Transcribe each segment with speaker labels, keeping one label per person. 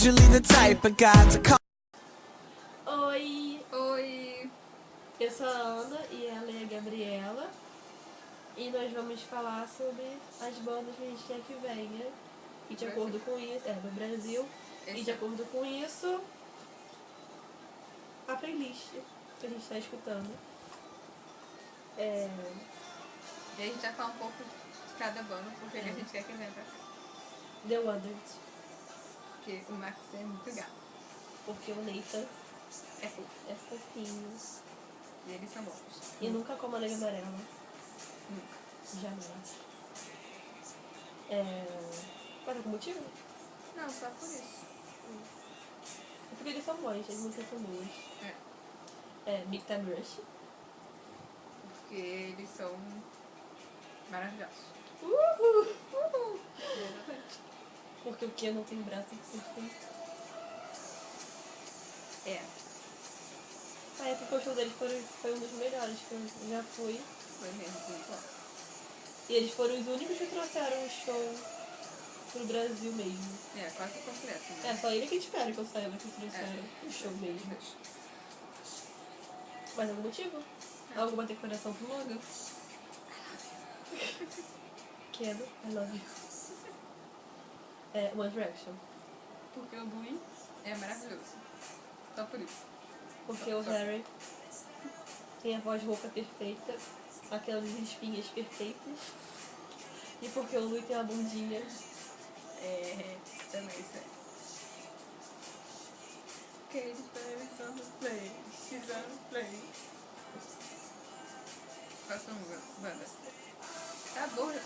Speaker 1: usually the type of guy to call.
Speaker 2: Oi,
Speaker 3: Oi!
Speaker 2: eu sou a Ana e ela é a Gabriela. E nós vamos falar sobre as bandas que a gente quer que venha. E de acordo com isso, do Brasil. E de acordo com isso, a playlist que a gente está escutando.
Speaker 3: E a gente vai falar um pouco de cada banda, porque a gente quer que venha pra cá.
Speaker 2: The Wonders.
Speaker 3: Porque o Max é muito gato.
Speaker 2: Porque o Nathan
Speaker 3: É fofo.
Speaker 2: é fofinho.
Speaker 3: E eles são bons.
Speaker 2: E nunca como a neve amarela.
Speaker 3: Nunca.
Speaker 2: Jamais. Mas algum motivo?
Speaker 3: Não, só por isso.
Speaker 2: É porque eles são bons, as músicas são boas. Big Time Rush.
Speaker 3: Porque eles são maravilhosos.
Speaker 2: Uhul! Porque o que não tem braço perfeito. É porque o show deles foi um dos melhores que eu já fui.
Speaker 3: Foi mesmo, muito bom.
Speaker 2: E eles foram os únicos que trouxeram o show pro Brasil mesmo.
Speaker 3: Quase completo, né?
Speaker 2: Só ele que espera que eu saiba que trouxeram o show mesmo. Mas algum motivo? Alguma decoração pro logo? Quero, I love you. One Direction.
Speaker 3: Porque o Louis é maravilhoso. Só por isso.
Speaker 2: Porque o Harry tem a voz rouca perfeita, aquelas espinhas perfeitas. E porque o Louis tem a bundinha.
Speaker 3: Também isso é. Katy Perry's on the play, she's on the play. Quais são bandas? Tá boa, já.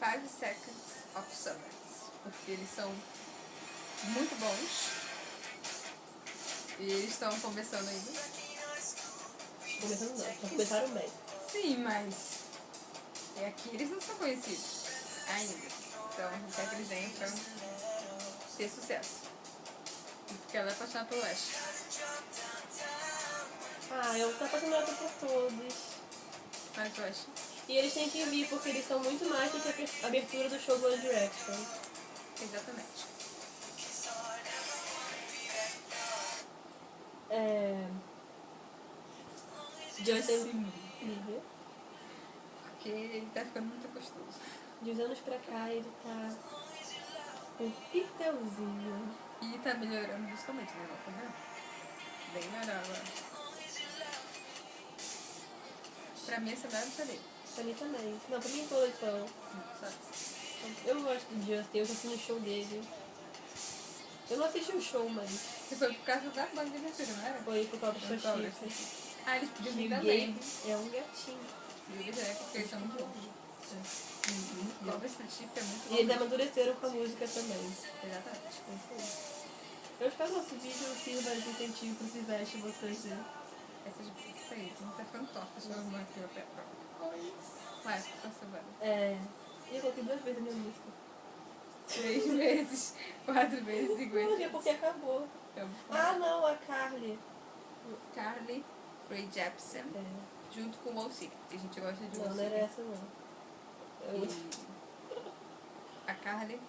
Speaker 3: 5 Seconds of Summer. Porque eles são muito bons. E eles estão começando ainda.
Speaker 2: Começando não, começaram bem.
Speaker 3: Sim, mas aqui eles não são conhecidos ainda. Então a gente quer que eles venham pra ter sucesso. Porque ela é apaixonada pelo Ash.
Speaker 2: Eu tô apaixonada por todos.
Speaker 3: Mas o Ash.
Speaker 2: E eles têm que vir porque eles são muito mais do que a abertura do show do One Direction.
Speaker 3: Exatamente.
Speaker 2: Justin Bieber.
Speaker 3: Porque ele tá ficando muito gostoso.
Speaker 2: De uns anos pra cá ele tá um pitelzinho.
Speaker 3: E tá melhorando musicalmente, né? Tá vendo? Bem melhor agora. Pra mim essa melhor não dele.
Speaker 2: Pra mim também. Não, pra mim todas são. Eu gosto do Justin, eu já fui no show dele. Eu não assisti o show, mas
Speaker 3: Você foi por causa da banda de abertura, não era?
Speaker 2: foi por causa do
Speaker 3: Foi
Speaker 2: seu
Speaker 3: por causa
Speaker 2: chifre.
Speaker 3: Eles podiam vir
Speaker 2: E o
Speaker 3: também.
Speaker 2: Gabe é um gatinho.
Speaker 3: E eles porque eles são muito bons. E o Vestido Chip é muito bom.
Speaker 2: E eles amadureceram com a música também.
Speaker 3: Exatamente.
Speaker 2: É isso aí. Eu espero que nosso vídeo sirva de incentivo para esses vestes vocês, né?
Speaker 3: Isso aí, não tá ficando top. Deixa eu arrumar aqui o pé. Oi. Vai, passa agora.
Speaker 2: E eu coloquei 2 vezes a minha música.
Speaker 3: 3 vezes, 4 vezes, 5
Speaker 2: Não, é
Speaker 3: vezes.
Speaker 2: porque acabou. Não, a Carly.
Speaker 3: Carly Rae Jepsen, junto com o Wolsey, que a gente gosta de
Speaker 2: Não,
Speaker 3: Wolsey.
Speaker 2: não era essa não.
Speaker 3: A Carly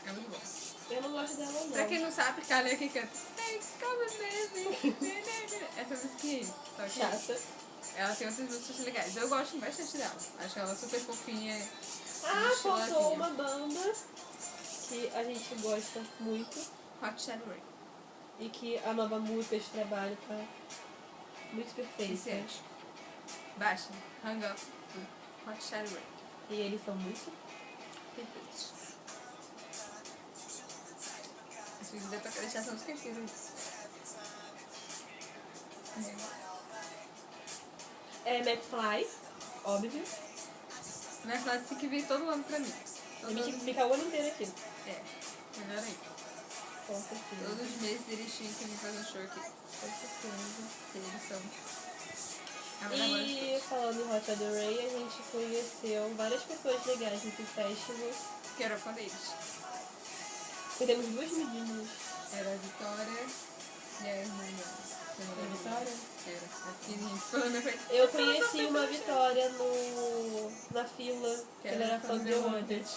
Speaker 3: é muito boa.
Speaker 2: Eu não gosto dela não.
Speaker 3: Pra quem não sabe, Carly é quem canta. Essa musiquinha aí. Só que
Speaker 2: Chata.
Speaker 3: ela tem outras músicas legais. Eu gosto bastante dela. Acho ela super fofinha.
Speaker 2: Faltou uma banda que a gente gosta muito.
Speaker 3: Hot Shadow Rain.
Speaker 2: E que a nova música de trabalho tá muito perfeita.
Speaker 3: Viciante. Baixa. Hang Up do Hot Shadow Rain.
Speaker 2: E eles são muito
Speaker 3: Perfeitos. Esse vídeo deu pra deixar essa música aqui.
Speaker 2: McFly, óbvio.
Speaker 3: Minha classe tem que vir todo ano pra mim.
Speaker 2: A gente tem que ficar o ano inteiro aqui.
Speaker 3: Melhor aí.
Speaker 2: Com certeza.
Speaker 3: Todos os meses eles tinham que vir fazer um show aqui.
Speaker 2: Com certeza.
Speaker 3: Porque eles são...
Speaker 2: E falando em Hot Shadow Ray, a gente conheceu várias pessoas legais nesse festival.
Speaker 3: Que era fã deles.
Speaker 2: Conhecemos 2 meninas.
Speaker 3: Era a Vitória e a irmã dela.
Speaker 2: A Vitória?
Speaker 3: Era. Aqui, gente, falando foi...
Speaker 2: Eu conheci uma Vitória na fila, que
Speaker 3: Que
Speaker 2: ela era fã de The Wonders.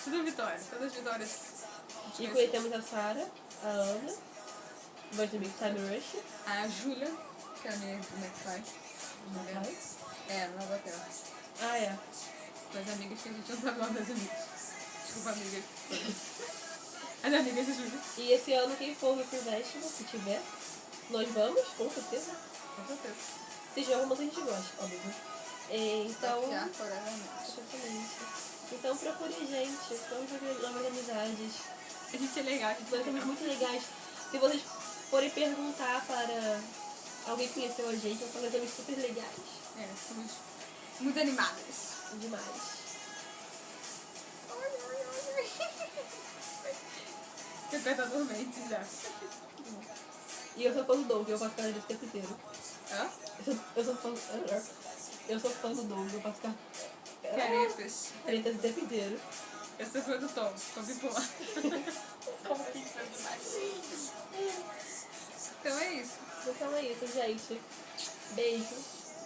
Speaker 3: Tudo vitória. Todas as vitórias.
Speaker 2: E conhecemos a Sarah, a Ana, voz do Big Time Rush.
Speaker 3: A Júlia, que é a minha McFly. É, não bateu.
Speaker 2: Ah, é.
Speaker 3: Das amigas que a gente não sabe o nome das amigas. Desculpa, amigas. As amigas da Júlia.
Speaker 2: E esse ano quem for no Festival, se tiver, nós vamos, com certeza.
Speaker 3: Com certeza.
Speaker 2: Se tiver alguma coisa a gente gosta, óbvio. Então,
Speaker 3: Saquear forevermente.
Speaker 2: exatamente. Então procure a gente, vamos fazer novas amizades.
Speaker 3: A gente é legal, a gente
Speaker 2: Nós somos muito legais. Se vocês forem perguntar para alguém que conheceu a gente, nós somos super legais.
Speaker 3: É, somos muito animadas.
Speaker 2: Demais.
Speaker 3: Despertador mente já.
Speaker 2: E eu sou fã do Doug, eu posso ficar ele o tempo inteiro.
Speaker 3: Hã?
Speaker 2: Eu sou fã do Doug, eu posso ficar
Speaker 3: Caretas.
Speaker 2: tretas o tempo inteiro.
Speaker 3: Eu sou fã do Tom bipolar.
Speaker 2: Como que isso é demais?
Speaker 3: Então é isso.
Speaker 2: Então é isso, gente. Beijo.